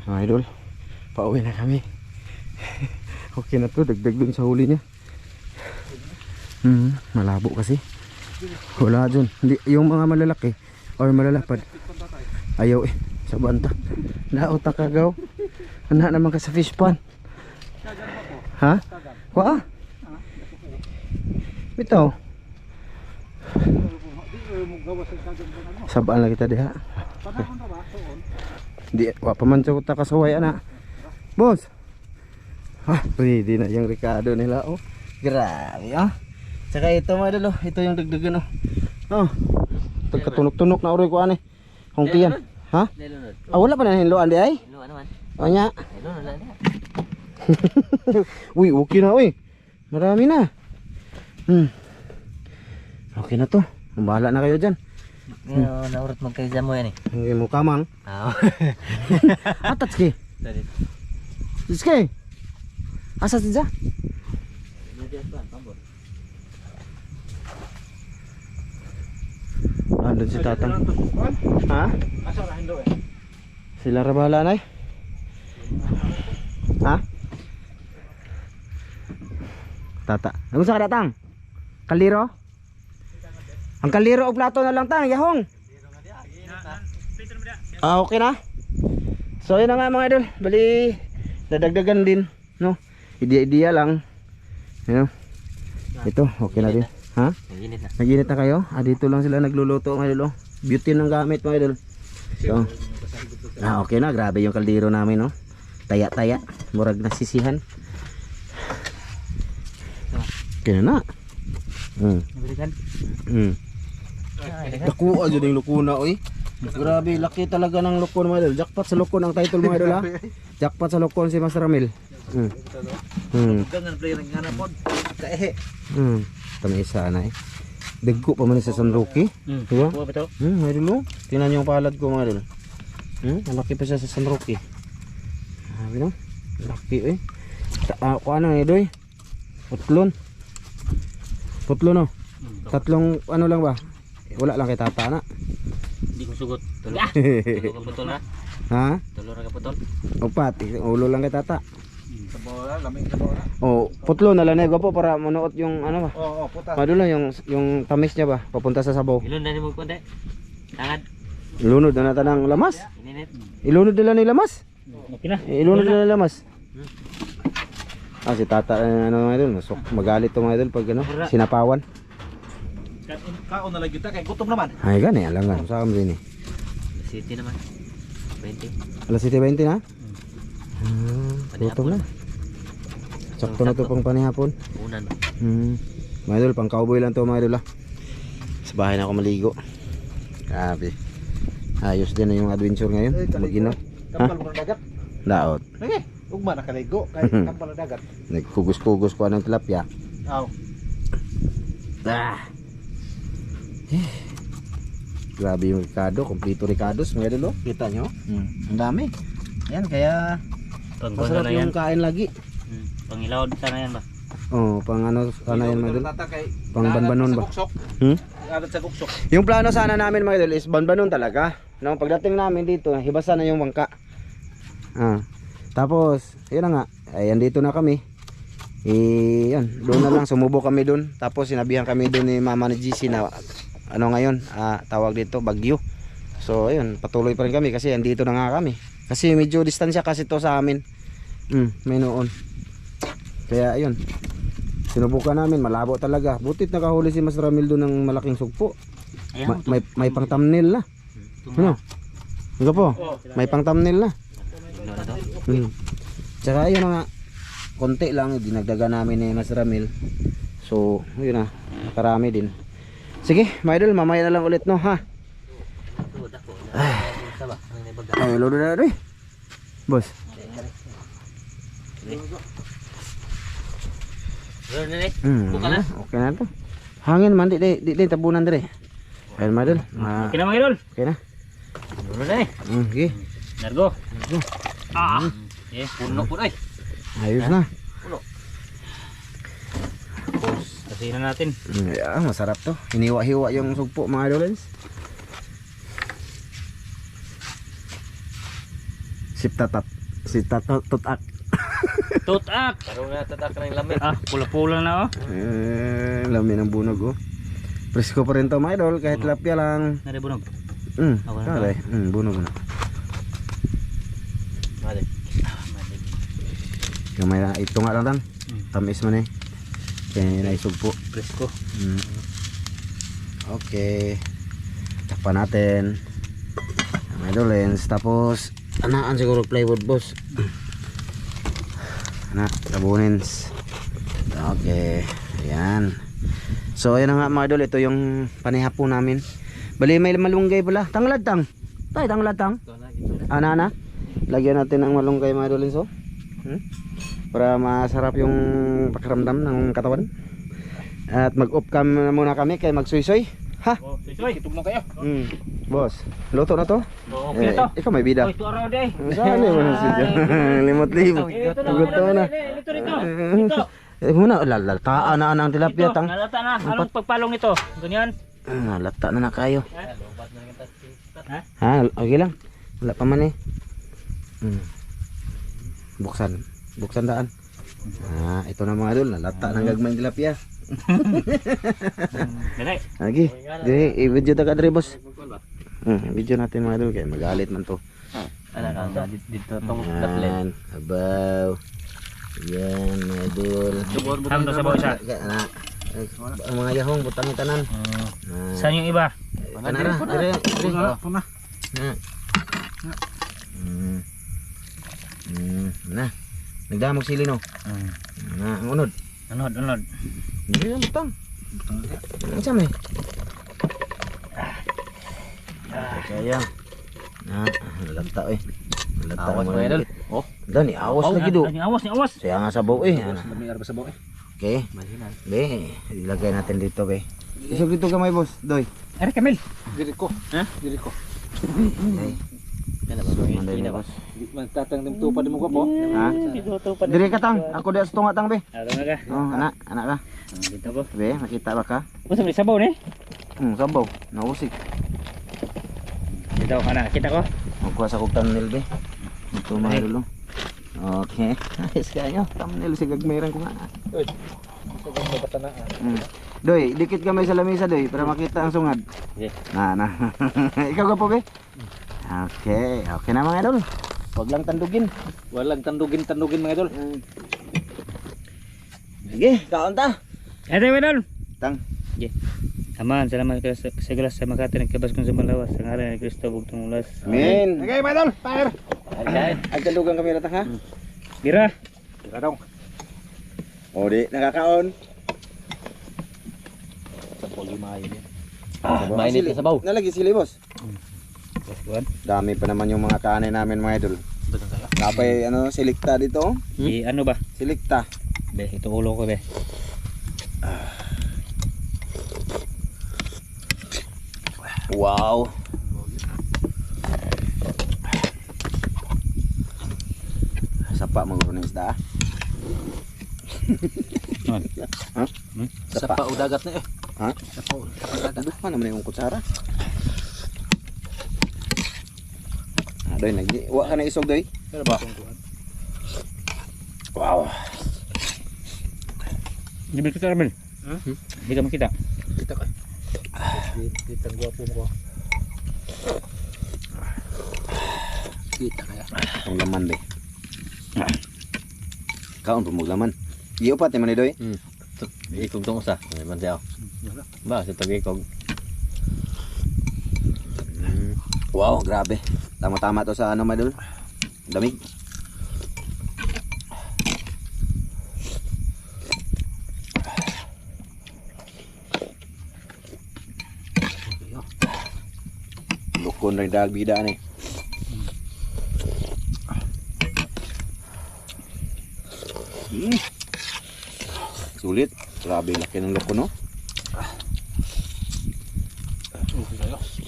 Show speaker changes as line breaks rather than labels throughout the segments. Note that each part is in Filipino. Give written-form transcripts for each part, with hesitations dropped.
Mga idol, pauwi na kami. Okay na to, dagdag dun sa huli niya. Malabo kasi. Wala dun. Hindi, yung mga malalaki or malalapad ayaw eh, sa banta. Naot na kagaw. Anak naman ka sa fish pond. Ha? Kwa? Bitaw. Sabaan lang kita diha. Di, wa pa man sa kasaway ana. Boss. Pwede na yung Ricardo nila oh. Grabe ah. Saka ito mga idol oh, ito yung dagdagan oh. Oh. Tagkatunog-tunog na uri ko ani. Hongkian. Ha? Wala pa na hinloan di ay? Hinloan naman. O nya. Hinloan na diha. Uy, okay na uy. Marami na. Okay na to. Bahala na kayo dyan.
Naurot magkaisa mo yan eh.
Hindi mo kamang. Atat ski. Ski. Asa siya? Andun si tatang. Ha?
Asa na hindo eh?
Sila ra bahala na eh. Ha? Tata. Ano sa datang? Kaliro? Ang kaliro o plato na lang tang, yahong. Okay na. So yun na nga mga idol, bali dadagdagan din, no? Ideya lang. Ano? Ito, okay na din. Ha?
Naginit na.
Naginit na kayo? Dito lang sila nagluluto mga idol. Beauty ng gamit mga idol. So, okay na, grabe yung kaldero namin, no? Taya-taya, murag nasisihan. Okay na na.
Nabalikan?
Nakuha dyan yung lukuna, oy. Grabe, laki talaga ng lukon mga idol. Jackpot sa lukon ang title mga idol ha. Jackpot sa lukon si Master Ramil.
Gangan player ng ngana pod. Kaehe.
Tama isa na eh. Dagko pa man sa Sanroki. Diba?
Kuha ba ito?
Mga idol oh. Tingnan niyo yung palad ko mga idol. Malaki pa siya sa Sanroki. Sabi no? Laki eh. Kuha na idol. Putlon. Putlon oh. Tatlong ano lang ba? Wala lang kay tata na.
Hindi ko sugot. Tulo ka putol na.
Ha?
Tulo ka putol.
Upat, ulo lang kay tata.
Sa bola, lamig sa bola.
Oh, putlo na lang po para manuot yung ano ba?
Oo, puta.
Madulo yung tamis niya ba papunta sa sabaw.
Ilon na ni mo konti. Tangad.
Ilunod na natin ang lamas.
Ininit.
Ilunod nila ni lamas.
Okay na.
Ilunod nila ni lamas. Si tata ano mga idol, magalit to mga idol pag ano, sinapawan.
Kaon na lang kita kay gutom naman.
Ay gani, alangan sa kami rin eh.
City naman. 20.
Alas 7:20 na? Gutom na. Sakto na to pang panihapon.
Unan.
Mga idol, pang cowboy lang to mga idol ah. Sa bahay na ako maligo. Grabe. Ayos din na yung adventure ngayon. Mag-ina.
Kampal mo ng dagat.
Daot.
Sige, ugma na kaligo kay kampal ng dagat.
Nagkugos-kugos ko ng tilapia.
Aw.
Grabe yung Ricardo, kompleto Ricardos mga idol oh. Kita nyo? Ang dami. Yan kaya masarap yung kain lagi.
Pangilaw sana yan ba?
Oh, pang ano yan mga idol? Pang banbanon ba?
Adat sa guksok.
Yung plano sana namin mga idol is banbanon talaga. No, pagdating namin dito, hibasan na yung bangka. Tapos, yun na nga. Ayan dito na kami. Yan, doon na lang sumubo kami doon. Tapos sinabihan kami doon ni Mama ni GC na ano ngayon, tawag dito bagyo. So ayun, patuloy pa rin kami kasi andito na nga kami. Kasi medyo distansya kasi to sa amin. May noon. Kaya ayun. Sinubukan namin, malabo talaga. Butit nakahuli si Mas Ramil doon ng malaking sugpo. May pang thumbnail na. Ano? Ano po? May pang thumbnail na. Tsaka ayun nga, konti lang dinagdagan namin ni Mas Ramil. So yun na, nakarami din. Sige, mga idol, mamaya na lang ulit no ha. Ay, lodo na rin. Boss. Okay na to. Hangin man, di tabunan dire. Ayun mga idol.
Okay na mga idol.
Okay na.
Lodo na eh.
Okay.
Nargo. Puno po ay.
Ayos na.
Kasi na natin.
Yeah, masarap to. Hiniwa-hiwa yung sugpo mga idolens. Si Tatat. Si Tatat.
Tutak.
Parang nga tatak na yung lamig.
Ah, pula-pula na oh.
Lami ng bunog oh. Presko pa rin to mga idol, kahit tilapia lang.
Naribunog.
Okay, okay. Bunog na.
Mali.
Kamay na, ito nga lang. Tamis man eh. Kaya naisog po.
Presko.
Okay. Takpan natin. Mga idolens. Tapos, anaan siguro plywood boss. Anak, sabunins. Okay. Ayan. So, ayan na nga mga idol. Ito yung panihapo namin. Bali, may malunggay pala. Tanglad tang. Tay, tanglad tang. Ana. Lagyan natin ang malunggay mga idolens oh. Para masarap yung pakiramdam ng katawan. At mag-off cam muna kami kay magsuy-suy. Ha?
Oh, soy.
Itog na kayo.
Boss, luto na to?
Okay to.
Ikaw may bida.
Oy, to araw day.
Saan mo na siya? Limot-limot. Gusto na.
Ito rito. Ito.
Muna, lalataan na ang tilapia
Ito,
tang.
nalata na. Anong pagpalong ito? Ganyan.
Lata na kayo.
Ha?
Ha, okay lang. Wala pa man eh. Buksan daan. Ito na mga idol, nalata ng gagmayng tilapia.
Dali.
Lagi. Dili, i-video ta ka dre boss. Video natin mga idol kay magalit man to.
Ano dito tong
Yan, abaw. Yan, mga idol.
Hamdo sa bawsa.
Ang mga yahong butang tanan.
Saan yung iba?
Kanara, dire. Na. Nagdamog sili no. Ang unod.
Unod.
Hindi na butang. Ang sama eh. Kaya. Lata eh. Lata
Awas
mo
mga idol.
Oh, dani awas lagi do.
Ni awas.
Saya nga sabaw eh.
Dami arba sa baw eh.
Okay. Be, ilagay natin dito be. Isog dito gamay boss, doy.
Are Kamil.
Diri ko.
Ha?
Diri ko.
Okay. Manday ni boss.
Magtatang dim tupad mo ko po.
Ha? Diri ka tang, ako di sa tunga tang be.
Ano na ka?
Oh, anak ka.
Dito ko.
Be, nakita ba ka?
Usa may sabaw ni.
Sabaw, nausik.
Dito ana, kita ko.
Magkuha sa kog thumbnail be. Ito mga dulo. Okay. Ayos kayo. Thumbnail si gagmayran ko nga.
Uy. Sa ganda bata na.
Doy, dikit gamay sa lamesa doy para makita ang sungad.
Okay.
Na. Ikaw ka po be? Okay, okay na mga idol. Huwag lang tandugin.
Walang tandugin mga idol.
Sige, kaon ta.
Ate Widol.
Tang.
Aman, salamat ka sa galas sa Makati nagkabas kong sa Malawas. Sa ngalan ni Kristo bugtong ulas.
Amen.
Okay mga idol. Fire.
Ang tandugan kami rata ha.
Bira.
Tira dong.
O di, nakakaon.
Sa poli maayo niya.
Mainit na sabaw. Nalagi sili boss.
Buwan.
Dami pa naman yung mga kanin namin mga idol. Kapay silikta dito.
Ano ba?
Silikta.
Be, ito ulo ko be.
Wow. Sapa maguro ng isda. Ha?
Sapa o dagat na eh.
Ha?
Sapa o dagat.
Ano pa naman yung kutsara? Doy, wa ka na isog doy.
Pero ba?
Wow.
Hindi kita Ramil. Hindi ka makita.
Kita ka. Kita ang gwapo mo ko. Kita kaya.
Ang laman be. Kaon pumog laman. Iyo pa man ni doy.
Ikog tong usa, man siya. Ba, sa tagikog.
Wow, grabe. Tama-tama to sa madol. Damig. Lukon rin dahil bida ni. Sulit. Grabe laki ng lukon no.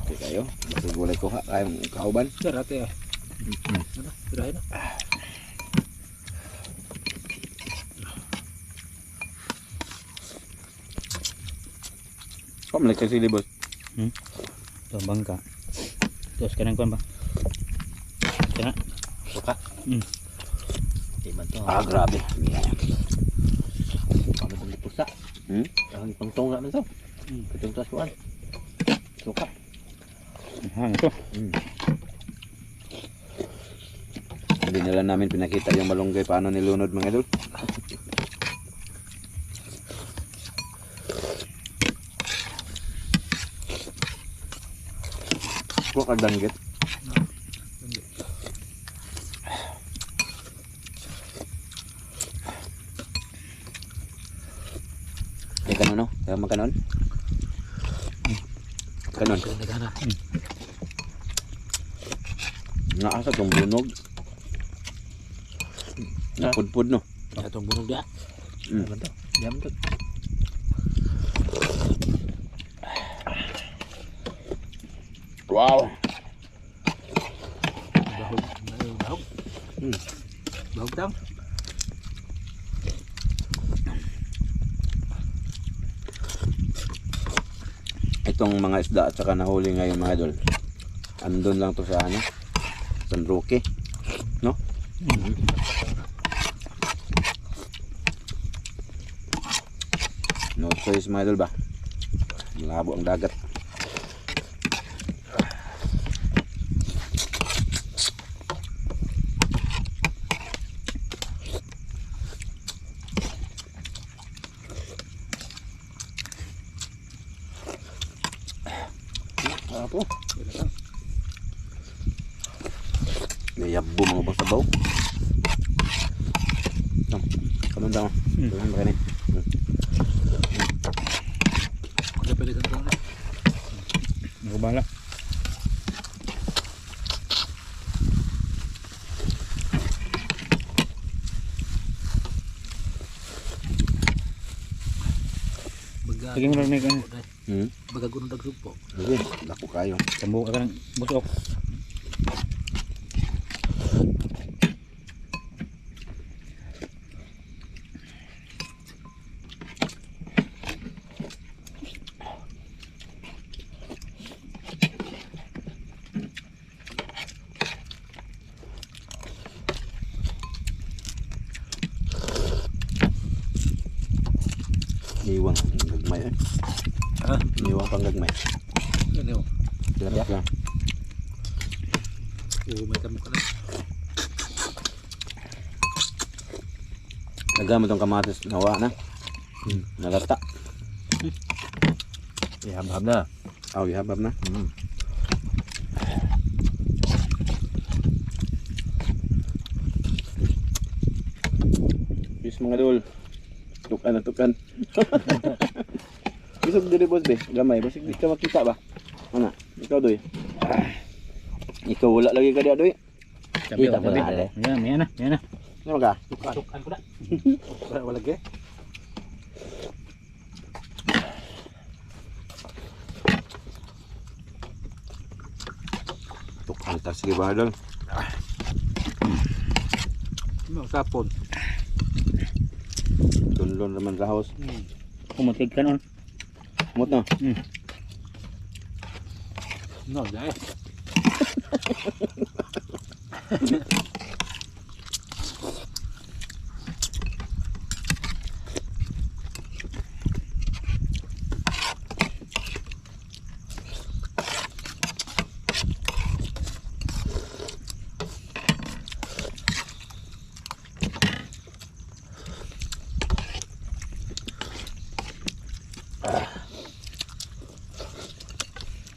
Okay kayo. Basta gulay ko kayong kauban.
Darate eh. Tirahin na.
Kok melek sili bos.
Ito bangka. Terus kanang kon ba? Kana.
Suka.
Mm.
Di man to.
Grabe.
Ano itong pusa?
Hmm?
Ang pangtonga man to. Katong tasuan. Suka.
Hang ito.
Hindi nila namin pinakita yung malunggay paano nilunod mga idol. Huwag kadanggit. Eh kanon no? Kaya magkanon? Kanon.
Nagana.
Naasa tong bunog. Napudpud no.
Atong bunog dia.
Mm.
Ano to? Diyan to.
Wow.
Bahog. Bahog. Bahog daw.
Itong mga isda at saka nahuli ngayon mga idol. Andun lang to sa ano? San Roque. No? No choice mga idol ba? Malabo ang dagat. Apa? Mayabo mga bang sabaw. Kanon daw. Kanon ba kani?
Ada pwede kang na.
Ako bahala.
Baga.
Sige mo lang may kan.
Baga gunung dagsupo.
Sige, dako kayo.
Sambu ka ng busok.
Iwang gagmay eh.
Ha?
Iwang pang gagmay.
Yan yun.
Sarap lang.
May kami ko na.
Nagama tong kamatis nawa na. Nalata.
Iham-ham na.
Aw, ihabab na. Bis mga dol. Tukan na tukan. Bisog diri boss be, gamay. Basig di ka makita ba? Ana, ikaw doy. Ikaw wala lagi ka dia doy.
Sabi
Kita
ako sabi.
pala, ale.
Yan, yan na, yan na.
Ano ka?
Tukan ko na. Wala lagi.
Tukan ta sige ba dol.
Sapon.
Dunlon naman sa house.
Kumutig ka noon.
Mut no.
No, dai.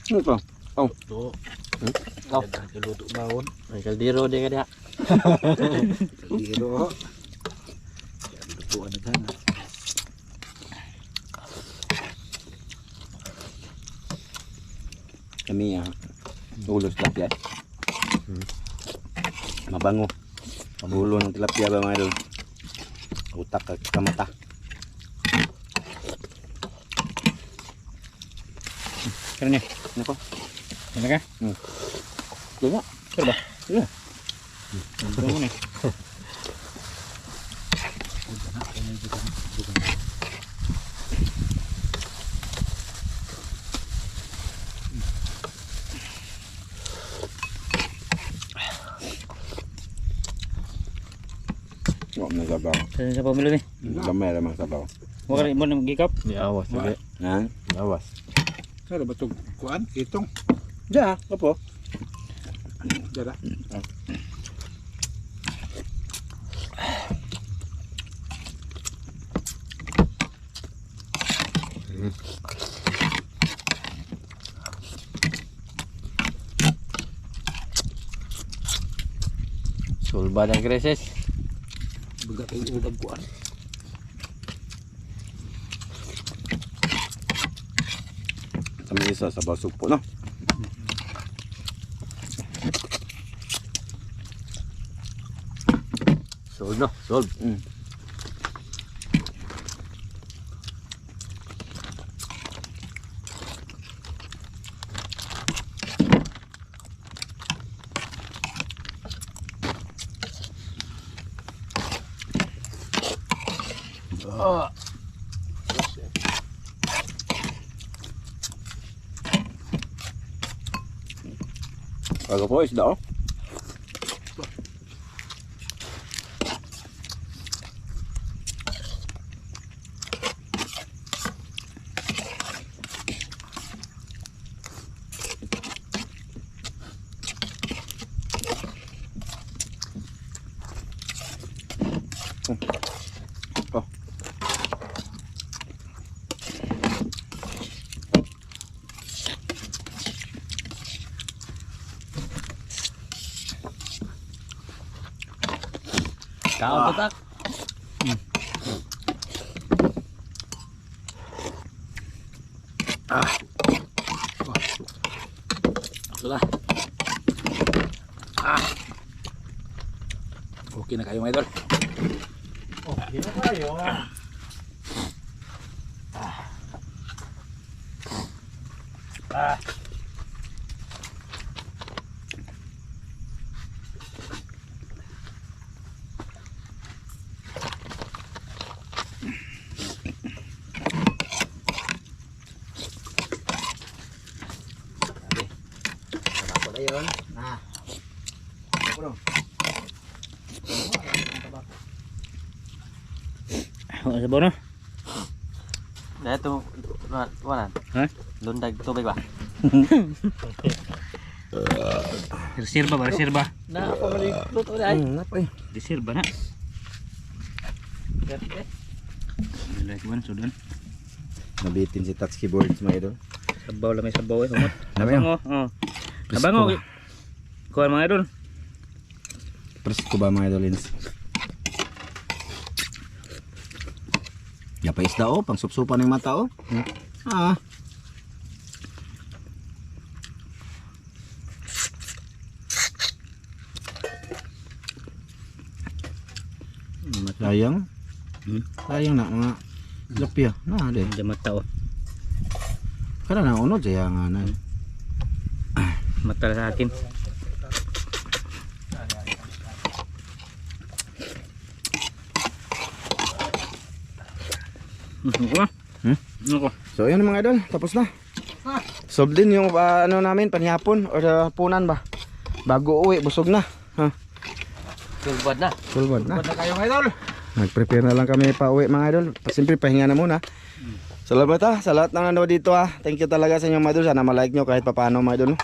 Ano to?
To.
Oh.
Kaluto bawon.
May kaldero di ka diha.
Kaldero. Lutuan na sana.
Kami ulos tilapia. Mabango. Ulo ng tilapia ba mga idol? Utak at kamata.
Kaya niya.
Ano ko?
Ano ka?
Diba?
Sure ba? Sure. Ito mo na.
Huwag na sabaw.
Sa pamilya ni.
Gamay lamang sabaw.
Wa ka mo nang gikap.
Di awas sige.
Yan.
Di awas.
Sa ba tug kuan? Kitong.
Diyan, kapo.
Dara.
Sulba ng krisis.
Buga kay udag kuan.
Sa isa, sabaw supo, no?
Sold no, sold.
Bago po, isda, oh. Oh.
Kaon tatak.
Sudah. Okay na kayo mga idol.
Okay na tayo. Sarap na yun. Nah.
Wa sabaw no.
Dito wala.
Ha?
Lundag tubig ba?
Reserva ba, reserva.
Na pa mali luto ay.
Napay.
Reserva na. Lagi man sudan.
Nabitin si touch keyboards, mga idol.
Sabaw lang may sabaw eh, humot.
Dami yun.
Abango, oh. Abango. Kuha mga idol.
Presko ba, mga idol? Yapa isda, oh. Pang supsupan ng mata, oh. Ah. Sayang. Sayang na, mga lapya. Na, de.
Hindi mata oh.
Kada na unod saya nga na.
Mata sa akin. Ako.
So yun mga idol, tapos na. Solve din yung ano namin, panihapon or punan ba. Bago uwi, busog na. Ha?
Sulbad na.
Sulbad na.
Na kayo mga idol.
Nag-prepare na lang kami pa uwi mga idol. Siyempre pahinga na muna. Salamat sa lahat ng nanood dito Thank you talaga sa inyong mga idol. Sana ma-like nyo kahit papaano mga idol.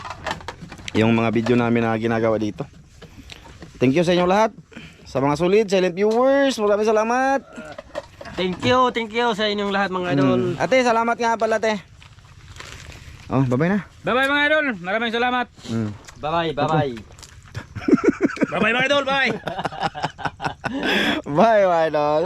Yung mga video namin na ginagawa dito. Thank you sa inyong lahat. Sa mga solid, silent viewers, maraming salamat.
Thank you sa inyong lahat mga idol.
Ate, salamat nga pala ate. Oh, bye-bye na.
Bye-bye mga idol. Maraming salamat.
Bye-bye, bye-bye.
Bye-bye mga idol. Bye.
Bye, mga idol.